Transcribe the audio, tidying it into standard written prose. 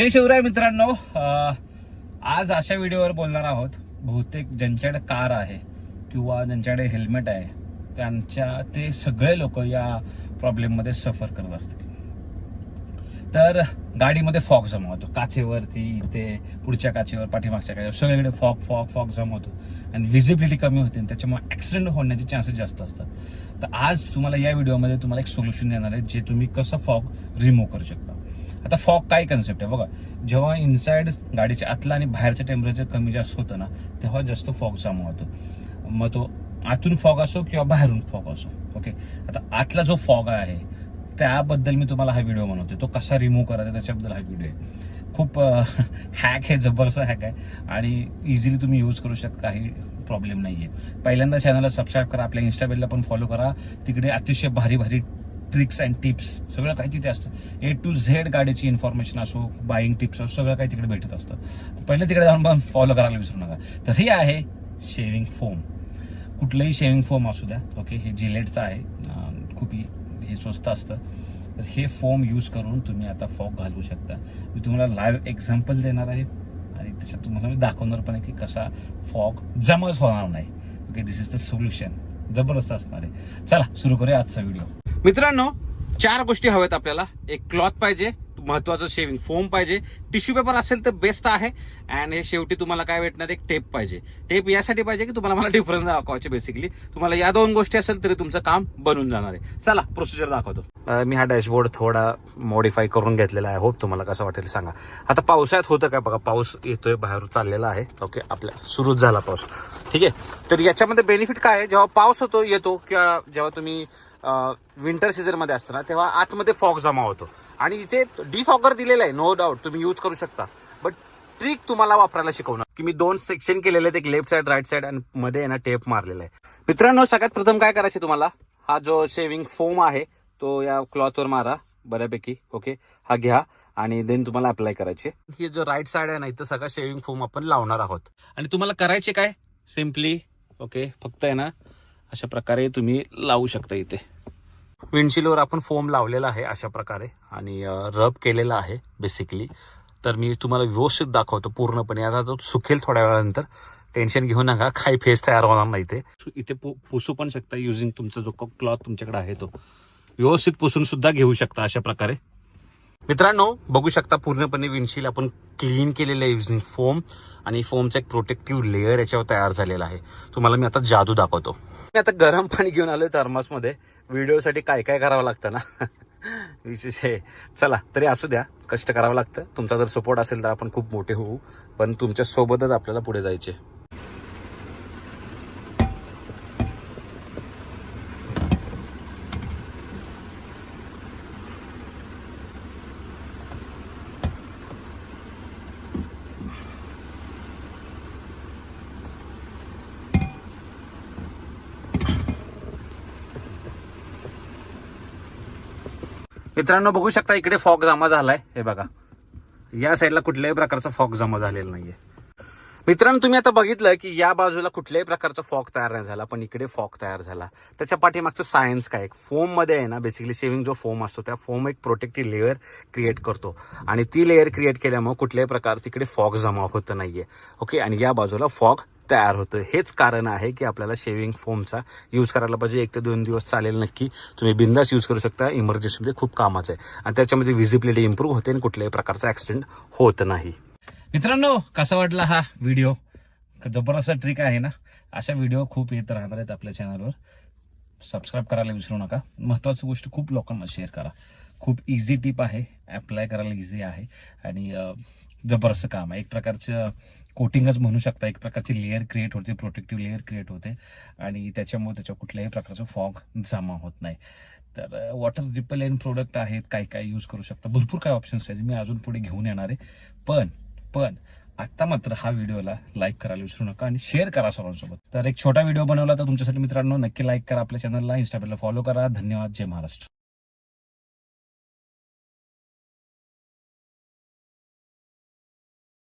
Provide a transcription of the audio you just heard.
जय शिवराय मित्रांनो. आज अशा व्हिडिओवर बोलणार आहोत. बहुतेक ज्यांच्याकडे कार आहे किंवा ज्यांच्याकडे हेल्मेट आहे ते सगळे लोक या प्रॉब्लेम मध्ये सफर करत असतात. तर गाडीमध्ये फॉग जमा होतो, काचेवरती, इथे पुढच्या काचेवर, पाठीमागच्या काचेवर, सगळीकडे फॉग जमा होतो आणि व्हिजिबिलिटी कमी होते आणि त्याच्यामुळे ऍक्सिडेंट होण्याचे चान्सेस जास्त असतात. तर आज तुम्हाला या व्हिडिओमध्ये तुम्हाला एक सोल्युशन देणार आहे, जे तुम्ही कसं फॉग रिमूव्ह करू शकता. आता फॉग काय कन्सेप्ट आहे बघा. जेव्हा इनसाइड गाडीच्या आतला आणि बाहेरचं टेम्परेचर कमी जास्त होतं ना, तेव्हा जास्त फॉग जमा होतो. मग तो आतून फॉग असो किंवा बाहेरून फॉग असो. ओके, आता आतला जो फॉग आहे त्याबद्दल मी तुम्हाला हा व्हिडिओ बनवतोय. तो कसा रिमूव्ह करायचा त्याच्याबद्दल हा व्हिडिओ आहे. खूप हॅक आहे, जबरदस्त हॅक आहे आणि इझिली तुम्ही यूज करू शकता. काही प्रॉब्लेम नाहीये. पहिल्यांदा चॅनलला सबस्क्राईब करा, आपल्या इन्स्टा पेजला पण फॉलो करा. तिकडे अतिशय भारी भारी ट्रिक्स अँड टिप्स सगळं काही तिथे असतं. A to Z गाडीची इन्फॉर्मेशन असो, बाईंग टिप्स असो, सगळं काही तिकडे भेटत असतं. पहिले तिकडे जाऊन फॉलो करायला विसरू नका. तर हे आहे शेविंग फोम. कुठलंही शेविंग फोम असू द्या. ओके, हे जिलेटचं आहे, खूप हे स्वस्त असतं. तर हे फोम यूज करून तुम्ही आता फॉग घालवू शकता. मी तुम्हाला लाईव्ह एक्झाम्पल देणार आहे आणि त्याच्यात तुम्हाला मी दाखवणार पण आहे की कसा फॉग जमाच होणार नाही. Okay, this is the solution. जबरदस्त असणार आहे. चला सुरू करूया आजचा व्हिडिओ. मित्रांनो, 4 गोष्टी हव्यात आपल्याला. एक क्लॉथ पाहिजे, महत्वाचं शेविंग फोम पाहिजे, टिश्यू पेपर असेल तर बेस्ट आहे, आणि हे शेवटी तुम्हाला काय भेटणार, एक टेप पाहिजे. टेप यासाठी पाहिजे की तुम्हाला मला डिफरन्स दाखवायचे. बेसिकली तुम्हाला या 2 गोष्टी असेल तरी तुमचं काम बनून जाणार आहे. चला प्रोसिजर दाखवतो. मी हा डॅशबोर्ड थोडा मॉडिफाय करून घेतलेला आहे. होप तुम्हाला कसं वाटेल सांगा. आता पावसाळ्यात होतं काय बघा, पाऊस येतोय, बाहेर चाललेला आहे. ओके, आपल्या सुरूच झाला पाऊस. ठीक आहे, तर याच्यामध्ये बेनिफिट काय आहे, जेव्हा पाऊस येतो किंवा जेव्हा तुम्ही विंटर सीझन मध्ये असतं ना, तेव्हा आतमध्ये फॉग जमा होतो आणि इथे डिफॉगर दिलेला आहे. नो डाऊट तुम्ही यूज करू शकता, बट ट्रिक तुम्हाला वापरायला शिकवणार की मी 2 सेक्शन केलेले आहेत, एक लेफ्ट साइड, राईट साइड, आणि मध्ये ना टेप मारलेला आहे. मित्रांनो, सगळ्यात प्रथम काय करायचे तुम्हाला, हा जो शेविंग फोम आहे तो या क्लॉथवर मारा बऱ्यापैकी. ओके, हा घ्या आणि देन तुम्हाला अप्लाय करायचे. ही जो राईट साइड आहे ना, इथं सगळा शेविंग फोम आपण लावणार आहोत. आणि तुम्हाला करायचे काय, सिम्पली ओके, फक्त आहे ना अशा प्रकारे तुम्ही लावू शकता. इथे विंडशिल्डवर आपण फोम लावलेला आहे अशा प्रकारे आणि रब केलेला आहे बेसिकली. तर मी तुम्हाला व्यवस्थित दाखवतो पूर्णपणे. आता तो सुकेल थोड्या वेळानंतर, टेन्शन घेऊ नका, काही फेस तयार होणार नाही. इथे पुसू पण शकता युजिंग तुमचा जो क्लॉथ तुमच्याकडे आहे तो व्यवस्थित पुसून सुद्धा घेऊ शकता अशा प्रकारे. मित्रांनो, बघू शकता पूर्णपणे विंडशील्ड आपण क्लीन केलेलं आहे युजिंग फोम, आणि फोमचा एक प्रोटेक्टिव्ह लेअर याच्यावर तयार झालेला आहे. तुम्हाला मी आता जादू दाखवतो. मी आता गरम पाणी घेऊन आलोय थर्मासमध्ये. व्हिडिओसाठी काय काय करावं लागतं ना विशेष आहे. चला, तरी असू द्या, कष्ट करावं लागतं. तुमचा जर सपोर्ट असेल तर आपण खूप मोठे होऊ, पण तुमच्या सोबतच आपल्याला पुढे जायचे. मित्रांनो, बघू शकता इकडे फॉग जमा झालाय. हे बघा, या साईडला कुठल्याही प्रकारचा फॉग जमा झालेला नाहीये. मित्रांनो, तुम्ही आता बघितलं की या बाजूला कुठल्याही प्रकारचा फॉग तयार नाही झाला, पण इकडे फॉग तयार झाला. त्याच्या पाठीमागचं सायन्स काय, फोम मध्ये आहे ना, बेसिकली शेविंग जो फोम असतो त्या फोम एक प्रोटेक्टिव्ह लेअर क्रिएट करतो आणि ती लेअर क्रिएट केल्यामुळे कुठल्याही प्रकारचं इकडे फॉग जमा होत नाहीये. ओके, आणि या बाजूला फॉग तयार होतं. हेच कारण आहे की आपल्याला शेविंग फोमचा यूज करायला पाहिजे. 1 ते 2 दिवस चालेल नक्की. तुम्ही बिंदास यूज करू शकता. इमर्जन्सीमध्ये खूप कामाचं आहे आणि त्याच्यामध्ये व्हिजिबिलिटी इम्प्रूव्ह होते आणि कुठल्याही प्रकारचा ऍक्सिडेंट होत नाही. मित्रांनो, कसा वाटला हा व्हिडिओ? जबरदस्त ट्रिक आहे ना. अशा व्हिडिओ खूप येत राहणार आहेत आपल्या चॅनलवर. सबस्क्राईब करायला विसरू नका. महत्वाची गोष्ट, खूप लोकांना शेअर करा. खूप इझी टिप आहे, अप्लाय करायला इझी आहे आणि जबरदस्त काम आहे. एक प्रकारचं कोटिंगच म्हणू शकता. एक प्रकारची लेअर क्रिएट होते, प्रोटेक्टिव्ह लेअर क्रिएट होते आणि त्याच्यामुळे त्याच्या कुठल्याही प्रकारचं फॉग जमा होत नाही. तर वॉटर रिपेलेंट प्रोडक्ट आहेत, काय काय यूज करू शकता. भरपूर काय ऑप्शन्स आहेत, मी अजून पुढे घेऊन येणार आहे. पण आता मात्र हा व्हिडिओला लाईक करायला विसरू नका आणि शेअर करा सर्वांसोबत. तर एक छोटा व्हिडिओ बनवला तर तुमच्यासाठी मित्रांनो, नक्की लाईक करा, आपल्या चॅनलला, इंस्टाग्रामला फॉलो करा. धन्यवाद. जय महाराष्ट्र.